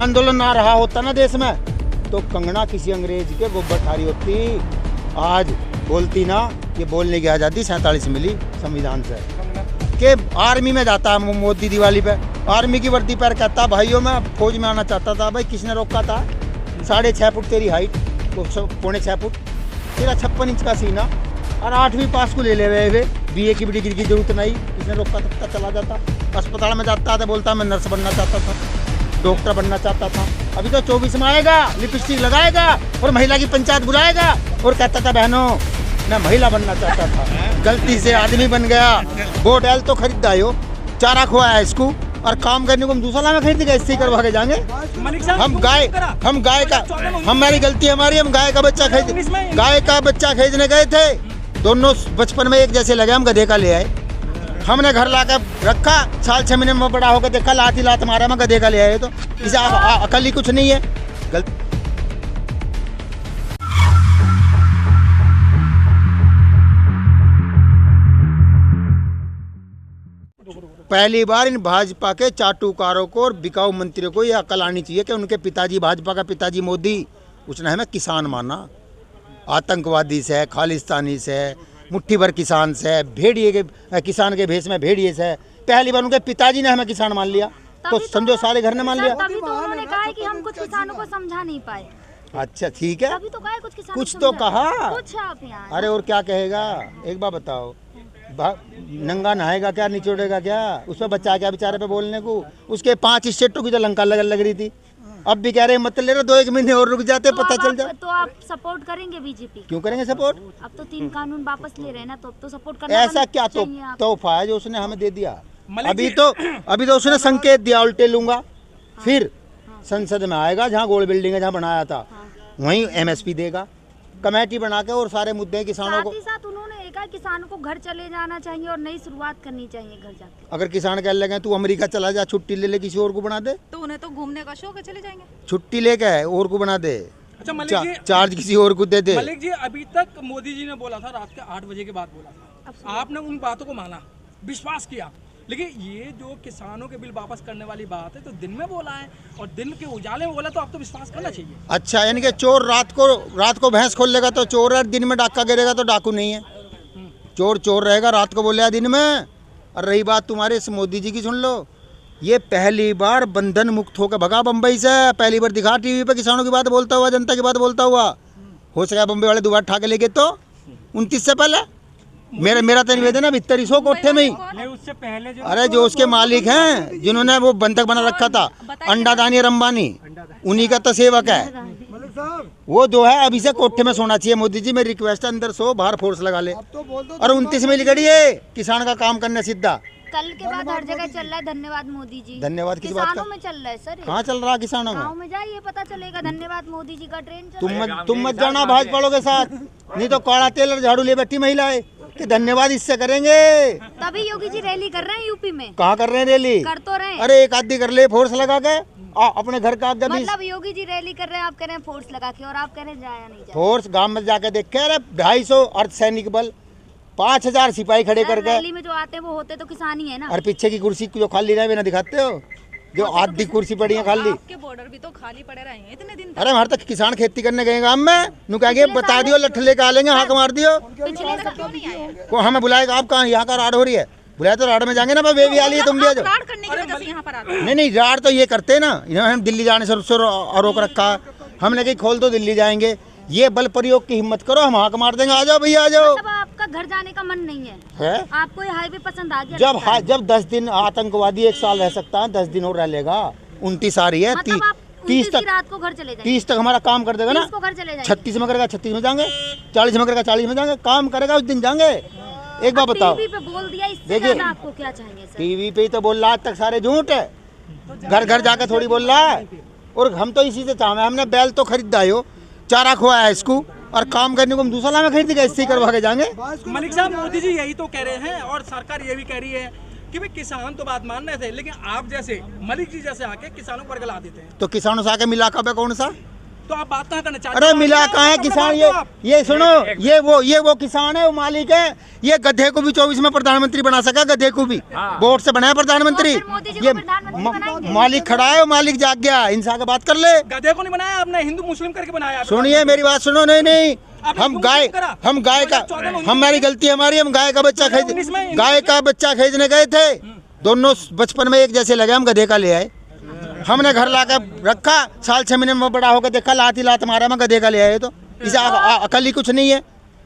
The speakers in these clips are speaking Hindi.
आंदोलन ना रहा होता ना देश में तो कंगना किसी अंग्रेज के गोबर ठारी होती। आज बोलती ना, ये बोलने की आज़ादी 47 मिली संविधान से कि आर्मी में जाता है मोदी दिवाली पे, आर्मी की वर्दी पर कहता भाइयों मैं फौज में आना चाहता था। भाई किसने रोका था? 6.5 फुट तेरी हाइट, 6.25 फुट, तेरा 56 इंच का सीना और 8वीं पास को ले हुए BA की भी डिग्री की जरूरत नहीं। किसने रोका? तब चला जाता, अस्पताल में जाता था, बोलता मैं नर्स बनना चाहता था, डॉक्टर बनना चाहता था। अभी तो 24 में आएगा, लिपस्टिक लगाएगा और महिला की पंचायत बुलाएगा और कहता था बहनों मैं महिला बनना चाहता था, गलती से आदमी बन गया। वोट एल तो खरीदा हो, चारा खुआया इसको और काम करने को हम दूसरा में खरीद गए, इससे करवा के जाएंगे। हम गाय का हमारी गलती हमारी, हम गाय का बच्चा खरीदने गए थे, दोनों बचपन में एक जैसे लगे, हम गधे का ले आए। हमने घर ला कर रखा, साल 6 महीने में बड़ा होकर देखा, लात मारा, मैं गधे का ले आए। तो इसे अकल ही कुछ नहीं है। गलत पहली बार इन भाजपा के चाटुकारों को और बिकाऊ मंत्रियों को ये अकल आनी चाहिए कि उनके पिताजी, भाजपा का पिताजी मोदी, उसने हमें किसान माना, आतंकवादी से, खालिस्तानी से, मुट्ठी भर किसान से, भेड़िए के किसान के भेष में भेड़िए से। पहली बार उनके पिताजी ने हमें किसान मान लिया, तो समझो सारे घर ने मान लिया। तभी तो उन्होंने कहा है कि हम कुछ किसानों को समझा नहीं पाए। अच्छा ठीक है, तभी तो कहा कुछ किसानों कुछ तो कहा। कुछ आप यहाँ अरे और क्या कहेगा, एक बार बताओ, नंगा नहाएगा क्या, निचोड़ेगा क्या? उसमें बच्चा क्या बेचारे पे बोलने को? उसके 5 स्टेटों की तो लंका लग रही थी, अब भी कह रहे मत ले रहे, 2-1 महीने और रुक जाते, पता चल जाए। तो आप सपोर्ट करेंगे बीजेपी? क्यों करेंगे सपोर्ट? अब तो 3 कानून वापस ले रहे हैं ना, तो सपोर्ट करना ऐसा क्या तोहफा है जो उसने हमें दे दिया? अभी तो उसने संकेत दिया, उल्टे लूंगा, फिर संसद में आएगा, जहाँ गोल बिल्डिंग है, जहाँ बनाया था, वहीं MSP देगा, कमेटी बना के, और सारे मुद्दे किसानों को। साथ उन्होंने कहा किसानों को घर चले जाना चाहिए और नई शुरुआत करनी चाहिए घर जाके। अगर किसान कह लगे तू अमेरिका चला जा, छुट्टी ले ले, किसी और को बना दे, तो उन्हें तो घूमने का शौक है, चले जाएंगे, छुट्टी लेके और को बना दे। अच्छा मलिक जी, चार्ज किसी और को दे दे। मलिक जी, अभी तक मोदी जी ने बोला था रात के 8 बजे के बाद बोला था, आपने उन बातों को माना, विश्वास किया, लेकिन ये जो किसानों के बिल वापस करने वाली बात है तो दिन में बोला है और दिन के उजाले में बोला, तो आप तो विश्वास करना चाहिए। अच्छा, यानी कि चोर रात को भैंस खोल लेगा तो चोर है, दिन में डाका गिरेगा तो डाकू नहीं है। चोर रहेगा, रात को बोलेगा दिन में। और रही बात तुम्हारे इस मोदी जी की, सुन लो, ये पहली बार बंधन मुक्त होकर भगा बम्बई से, पहली बार दिखा टीवी पे किसानों की बात बोलता हुआ, जनता की बात बोलता हुआ। हो सका बम्बई वाले दोबारा ठा के लेके तो 29 से पहले मेरा तो निवेदन है, भीतर 100 कोठे में ही। उससे पहले अरे जो उसके मालिक हैं, जिन्होंने वो बंधक बना रखा था, अंडादानी और अंबानी, उन्हीं का तो सेवक है वो, जो है अभी से कोठे में सोना चाहिए। मोदी जी मेरी रिक्वेस्ट है, अंदर सो, बाहर फोर्स लगा ले। और 29 में लिखड़ी है, किसान का काम करने सीधा। कल के बाद हर जगह चल रहा है धन्यवाद मोदी जी। धन्यवाद किस बात का? किसानों में चल रहा है सर। कहाँ चल रहा है किसानों में? गाँव में जाइए पता चलेगा, धन्यवाद मोदी जी का ट्रेन। तुम मत जाना भाजपा के साथ, नहीं तो काला तेल और झाड़ू ले बैठी महिलाएं कि धन्यवाद इससे करेंगे। तभी योगी जी रैली कर रहे हैं यूपी में। कहाँ कर रहे हैं रैली? कर तो रहे हैं। अरे एक आदमी कर ले फोर्स लगा के, अपने घर का मतलब योगी जी रैली कर रहे हैं, आप कह रहे हैं फोर्स लगा के, और आप कह रहे हैं जाया नहीं जाए। फोर्स गांव में जाके देखे, अरे 250 अर्धसैनिक बल, 5000 सिपाही खड़े करके। रैली में जो आते हैं वो होते तो किसान ही है ना। और पीछे की कुर्सी जो खाली रहे ना दिखाते हो, जो आधी कुर्सी पड़ी है खाली। आपके बॉर्डर भी तो खाली पड़े रहे हैं इतने दिन। अरे हमारे तक किसान खेती करने गए गाँव में, नु कहेंगे बता दियो, लठ लेके आ लेंगे, हाँक मार दियो। को हमें बुलाएगा, आप कहाँ यहाँ का राड हो रही है, बुलाए तो राड में जाएंगे ना, वे भी आ रही है, तुम भी आ जाओ। राड करने की वजह से यहाँ पर आते हैं। नहीं राड तो ये करते हैं ना, हम दिल्ली जाने से रोक रखा, हमने कहीं खोल तो दिल्ली जाएंगे, ये बल प्रयोग की हिम्मत करो, हम हाँक मार देंगे, आ जाओ भैया आ जाओ। मतलब आपका घर जाने का मन नहीं है? आपको ये हाईवे पसंद आ गया? जब 10 दिन आतंकवादी 1 साल रह सकता है, 10 दिन और रह लेगा, 29 आ रही है, 30 तक रात को घर चले जाएंगे, 30 तक हमारा काम कर देगा ना, 36 में करेगा 36 में जाएंगे, 40 में करेगा 40 में जाएंगे, काम करेगा उस दिन जाएंगे। एक बार बताओ, टीवी पे बोल दिया, इससे ज्यादा आपको क्या चाहिए सर? टीवी पे ही तो बोल रहा, आज तक सारे झूठ है, घर घर जाके थोड़ी बोल रहा है। और हम तो इसी से चाहे, हमने बैल तो खरीदा हो, चारा खुआया इसको और काम करने को हम दूसरा में खरीद के इससे करवा के जाएंगे। मलिक साहब, मोदी जी यही तो कह रहे हैं और सरकार ये भी कह रही है कि भाई किसान तो बात मान रहे थे, लेकिन आप जैसे मलिक जी जैसे आके किसानों पर गला देते हैं। तो किसानों से आके मिला कब है कौन सा? तो आप बात कहाँ करना चाहते अरे हैं? मिला कहाँ है किसान? ये सुनो, ये वो किसान है, वो मालिक है। ये गधे को भी 24 में प्रधानमंत्री बना सका, गधे को भी वोट से बनाया प्रधानमंत्री। तो फिर मोदी जी को ये प्रधानमंत्री बनाएंगे। मालिक खड़ा है, वो मालिक जाग गया, इंसान का बात कर ले। गधे को नहीं बनाया आपने, हिंदू मुस्लिम करके बनाया आपने। सुनिए मेरी बात सुनो। नहीं आपने हम क्यों गाय नहीं करा? हम गाय का 2014 में हमारी गलती हमारी, हम गाय का बच्चा 2019 में गाय का बच्चा खरीदने गए थे, दोनों बचपन में एक जैसे लगे, हम गधे का ले आए। हमने घर लाकर रखा, साल 6 महीने में बड़ा होकर देखा, लात मारा, मैं गधे का ले आए। तो इसे अकल ही कुछ नहीं है,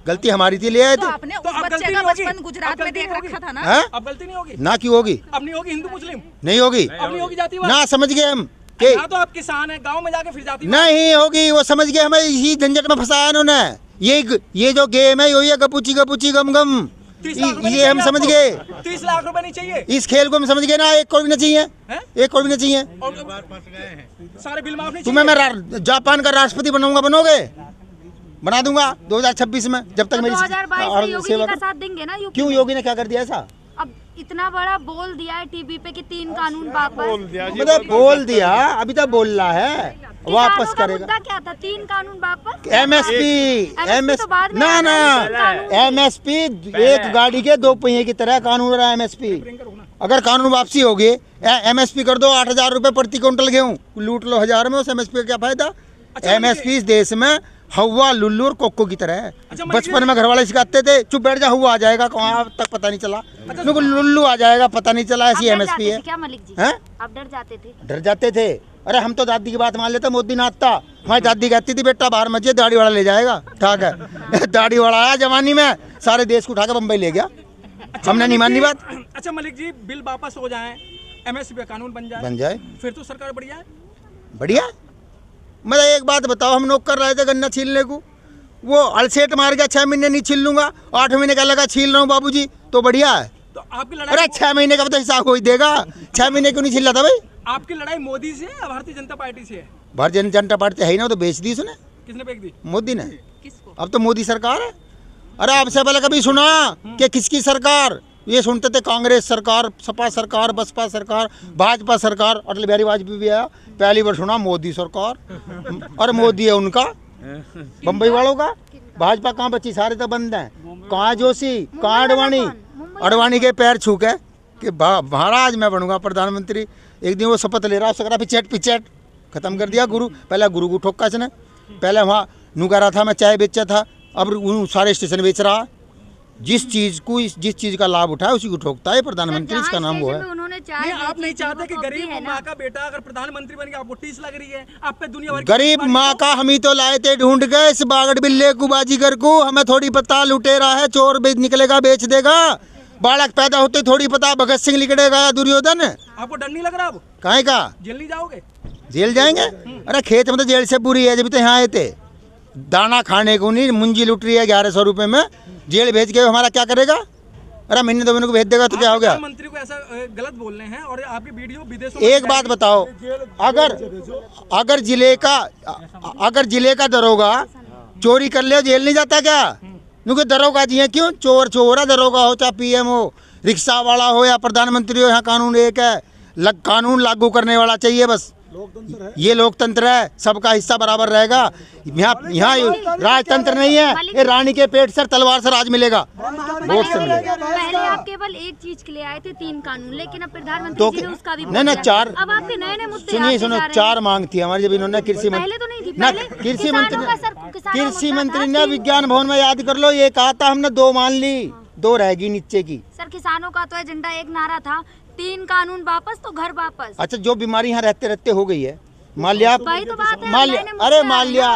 गलती हमारी थी, ले आए तो थे। आपने तो उस अब बच्चे गलती का नहीं होगी? बचपन गुजरात अब में देख गलती रखा था ना। हैं? अब गलती नहीं होगी, ना क्यों होगी? अब नहीं होगी हिंदू मुस्लिम, नहीं होगी अब नहीं होगी जातिवाद। ना, समझ गए हम कि ना तो आप किसान है, गांव में जाके फिर जाति नहीं होगी, वो समझ गए, हमें इसी झंझट में फंसाया इन्होंने। ये जो गेम है, ये गपुची गपुची गम गम, 30 लाख रुपए ये हम समझ गए। 30 लाख रुपए नहीं चाहिए इस खेल को हम समझ गए ना। 1 करोड़ भी नहीं चाहिए, हैं? 1 करोड़ भी नहीं चाहिए। और सारे बिल माफ नहीं तुम्हें चाहिए। मैं जापान का राष्ट्रपति बनाऊंगा, बनोगे? बना दूंगा 2026 में, जब तक तो मेरी 2022 में योगी जी का साथ देंगे ना यूपी क्यों? में? योगी ने क्या कर दिया ऐसा? अब इतना बड़ा बोल दिया है टीवी पे कि 3 कानून वापस। मतलब बोल दिया, अभी तक बोल रहा है, वापस किसानों का करेगा। मुद्दा क्या था? 3 कानून वापस। एमएसपी तो बाद में ना आना ना, है, 3 कानून। एमएसपी एक गाड़ी के 2 पहिए की तरह कानून रहा है एमएसपी। अगर कानून वापसी होगी, एमएसपी कर दो 8,000 रुपए प्रति क्विंटल गेहूं, लूट लो 1000 में, उस एमएसपी का क्या फायदा? एमएसपी इस देश में हवा, लुल्लू और कोको की तरह है। बचपन में घर वाले सिखाते थे, चुप बैठ जा, हुआ आ जाएगा, कहाँ तक पता नहीं चला, लुल्लू आ जाएगा, पता नहीं चला, ऐसी आप डर एमएसपी जाते है। थे क्या मलिक जी? हैं? आप डर जाते थे? डर जाते थे। अरे हम तो दादी की बात मान लेते, मोदी नाचता, हमारी दादी कहती थी बेटा बाहर मत जाइए, दाढ़ी वाला ले जाएगा। ठीक है दाढ़ी वाला आया जवानी में, सारे देश को उठा के बम्बई ले गया। हमने नहीं मानी बात। अच्छा मलिक जी, बिल वापस हो जाए, एमएसपी पे कानून बन जाए, फिर तो सरकार बढ़िया है। बढ़िया। मतलब एक बात बताओ, हम लोग कर रहे थे गन्ना छीलने को, वो अलसेट मार गया, 6 महीने नहीं छील लूंगा, 8 महीने का लगा छील रहा हूँ बाबूजी, तो बढ़िया है। तो आपकी लड़ाई, अरे 6 महीने का तो हिसाब कोई देगा, 6 महीने क्यों नहीं छिल रहा था भाई? आपकी लड़ाई मोदी से है या भारतीय जनता पार्टी से है? भारतीय जनता पार्टी है ही ना, तो बेच दी उसने, किसने फेंक दी? मोदी ने। किसको? अब तो मोदी सरकार है। अरे आपसे पहले कभी सुना कि किसकी सरकार? ये सुनते थे कांग्रेस सरकार, सपा सरकार, बसपा सरकार, भाजपा सरकार, अटल बिहारी वाजपेयी भी आया, पहली बार सुना मोदी सरकार। और मोदी है उनका, बम्बई वालों का। भाजपा कहाँ बची? सारे तो बंद हैं। कहाँ जोशी, कहाँ अडवाणी? अडवाणी के पैर छू के कि महाराज मैं बनूंगा प्रधानमंत्री। एक दिन वो शपथ ले रहा, उससे करा पिचैट खत्म कर दिया। गुरु पहले गुरु को ठोका इसने, पहले वहाँ नुका रहा था, मैं चाय बेचा था, अब सारे स्टेशन बेच रहा। जिस चीज का लाभ उठाए उसी को ठोकता है प्रधानमंत्री, इसका नाम वो है। उन्होंने नहीं, आप नहीं चाहते कि गरीब माँ का बेटा अगर प्रधानमंत्री बन गया, आपको टीस लग रही है? आप पे दुनिया भर गरीब माँ का हम ही तो लाए थे ढूंढ के, इस बागड़ बिल्ले को, बाजीगर को। हमें थोड़ी पता लुटेरा है, चोर निकलेगा बेच देगा। बालक पैदा होते थोड़ी पता भगत सिंह निकलेगा या दुर्योधन। आपको डर नहीं लग रहा? अब काहे का जेल नहीं जाओगे? जेल जाएंगे? अरे खेत में तो जेल से बुरी है, जब तो यहाँ आए थे दाना खाने को नहीं, मुंजी लुट रही है 1100 रुपए में, जेल भेज के हमारा क्या करेगा? अरे महीने 2 महीने को भेज देगा तो क्या हो गया? मंत्री को ऐसा गलत बोल रहे हैं और आपकी वीडियो विदेशों में एक बात बताओ, अगर जिले का दरोगा चोरी कर ले जेल नहीं जाता क्या? क्योंकि दरोगा जी हैं, क्यों? चोर है, दरोगा हो चाहे पीएम हो, रिक्शा वाला हो या प्रधानमंत्री हो, यहाँ कानून एक है, कानून लागू करने वाला चाहिए बस। ये लोकतंत्र है, सबका हिस्सा बराबर रहेगा। यहाँ राजतंत्र नहीं है, ये रानी के पेट से तलवार से राज मिलेगा, वोट से मिलेगा। पहले आप केवल एक चीज के लिए आए थे, 3 कानून, लेकिन अब प्रधानमंत्री तो जी ने उसका भी नहीं, 4 अब आपके नए मुद्दे सुनो 4 मांग थी हमारी, जब इन्होंने कृषि पहले तो नहीं थी, ना, पहले कृषि किसानों मंत्री ने विज्ञान भवन में याद कर लो, ये कहा था हमने 2 मान ली, 2 रहेगी नीचे की। सर किसानों का तो एजेंडा एक नारा था, 3 कानून वापस तो घर वापस। अच्छा, जो बीमारी यहाँ रहते हो गई है, मान लिया वही तो बात है, मान लिया, नए मुद्दे अरे आ रहे हैं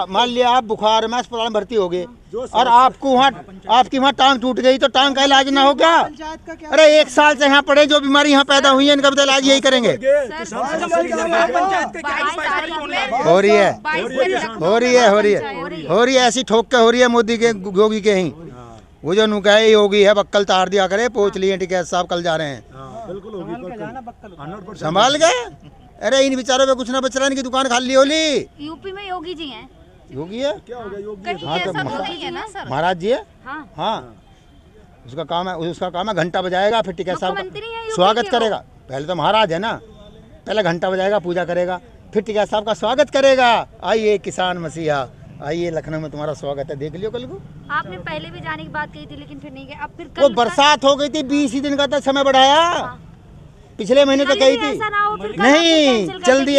मान लिया आप बुखार में अस्पताल में भर्ती हो गए और आपको आपकी वहाँ टांग टूट गई, तो टांग का इलाज ना हो क्या? अरे 1 साल से यहाँ पड़े, जो बीमारी यहाँ पैदा हुई है इनका भी इलाज यही करेंगे। हो रही है ऐसी ठोक के हो रही है मोदी के, योगी के ही। वो जो नुकाई योगी है, बक्कल तार दिया करे, पोच लिए टिकैत साहब कल जा रहे हैं, संभाल गए। अरे इन बेचारों पे कुछ ना बच रहा, इनकी दुकान खाली होली। यूपी में योगी जी हैं। योगी है? कहीं हाँ, तो ऐसा तो नहीं है ना सर? महाराज जी है। हाँ, उसका काम है घंटा बजाएगा, फिर टिकैत साहब मुख्यमंत्री हैं यूपी स्वागत के करेगा। पहले तो महाराज है ना, पहले घंटा बजाएगा, पूजा करेगा, फिर टिकैत साहब का स्वागत करेगा। आइए किसान मसीहा, आइए लखनऊ में तुम्हारा स्वागत है, देख लियो कल को। आपने पहले भी जाने की बात कही थी लेकिन फिर नहीं गए, अब फिर वो बरसात हो गई थी, 20 ही दिन का तो समय बढ़ाया, पिछले महीने तो कही थी। नहीं जल्दी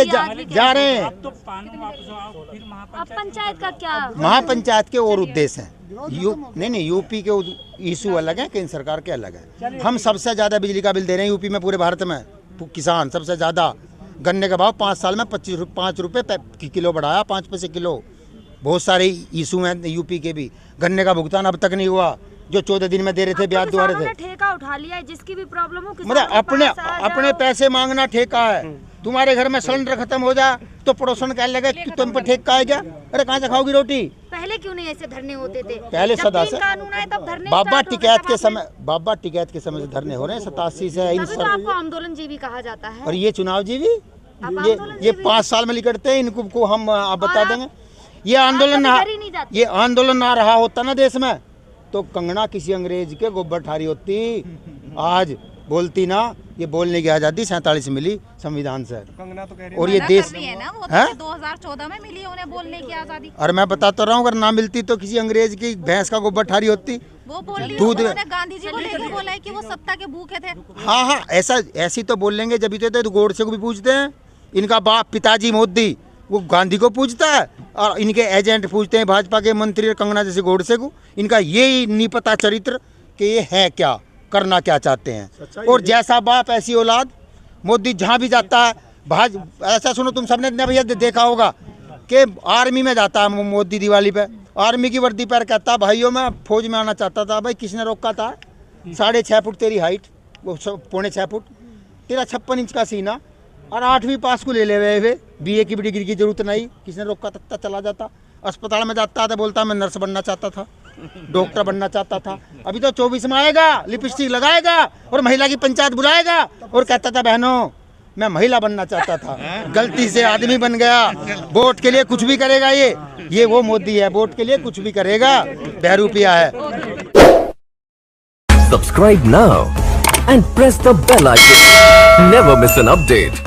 जा रहे हैं। तो पानी वापस आओ, फिर अब पंचायत का क्या? महापंचायत के और उद्देश्य हैं। नहीं यूपी के इशू अलग है, केंद्र सरकार के अलग है। हम सबसे ज़्यादा बिजली का बिल दे रहे हैं यूपी में, पूरे भारत में किसान सबसे ज़्यादा। गन्ने का भाव 5 साल में 5 रुपये किलो बढ़ाया, 5 पैसे किलो। बहुत सारे इशू हैं यूपी के भी। गन्ने का भुगतान अब तक नहीं हुआ, जो 14 दिन में दे रहे थे, ब्याज द्वारा थे। ठेका उठा लिया है, जिसकी भी प्रॉब्लम हो मतलब अपने पैसे मांगना ठेका है। तुम्हारे घर में सिलेंडर खत्म हो जाए तो पड़ोसन कहने लगे कि तुम पर ठेका है क्या? अरे कहाँ से खाओगी रोटी? पहले क्यों नहीं ऐसे धरने होते थे? पहले सदा से कानून आए तब धरने बाबा टिकैत के समय से धरने हो रहे हैं, 87 से। आपको आंदोलन जीवी कहा जाता है। और ये चुनाव जीवी, ये 5 साल में निकलते हैं, इनको हम आप बता देंगे। ये आंदोलन ना रहा होता ना देश में तो कंगना किसी अंग्रेज के गोबर ठारी होती, आज बोलती ना। ये बोलने की आजादी 47 मिली संविधान से। कंगना तो कह रही और ये देश है ना, वो तो 2014 में मिली उन्हें बोलने की आजादी। और मैं बताता रहा हूँ, अगर ना मिलती तो किसी अंग्रेज की भैंस का गोबर ठारी होती। वो बोल रही है, गांधी जी को लेकर बोला है कि वो सत्ता के भूखे थे। हाँ ऐसी तो बोलेंगे जब तो गोडसे को भी पूछते हैं। इनका बाप पिताजी मोदी वो गांधी को पूछता है, और इनके एजेंट पूछते हैं भाजपा के मंत्री कंगना जैसे गोडसे को। इनका ये नहीं पता चरित्र कि ये है क्या, करना क्या चाहते हैं। और जैसा बाप ऐसी औलाद। मोदी जहाँ भी जाता है ऐसा सुनो, तुम सबने भैया देखा होगा कि आर्मी में जाता है मोदी दिवाली पे, आर्मी की वर्दी पर कहता है भाइयों मैं फौज में आना चाहता था। भाई किसने रोका था? 6.5 फुट तेरी हाइट, वो 6.25 फुट, तेरा 56 इंच का सीना, और 8वीं पास को ले हुए BA की भी डिग्री की जरूरत नहीं। किसने रोका? तत्ता चला जाता। अस्पताल में जाता था, बोलता मैं नर्स बनना चाहता था, डॉक्टर बनना चाहता था। अभी तो 24 में आएगा, लिपस्टिक लगाएगा और महिला की पंचायत बुलाएगा और कहता था बहनों मैं महिला बनना चाहता था, गलती से आदमी बन गया। वोट के लिए कुछ भी करेगा ये वो मोदी है, वोट के लिए कुछ भी करेगा, बहरूपिया है। Subscribe now and press the bell icon. Never miss an update.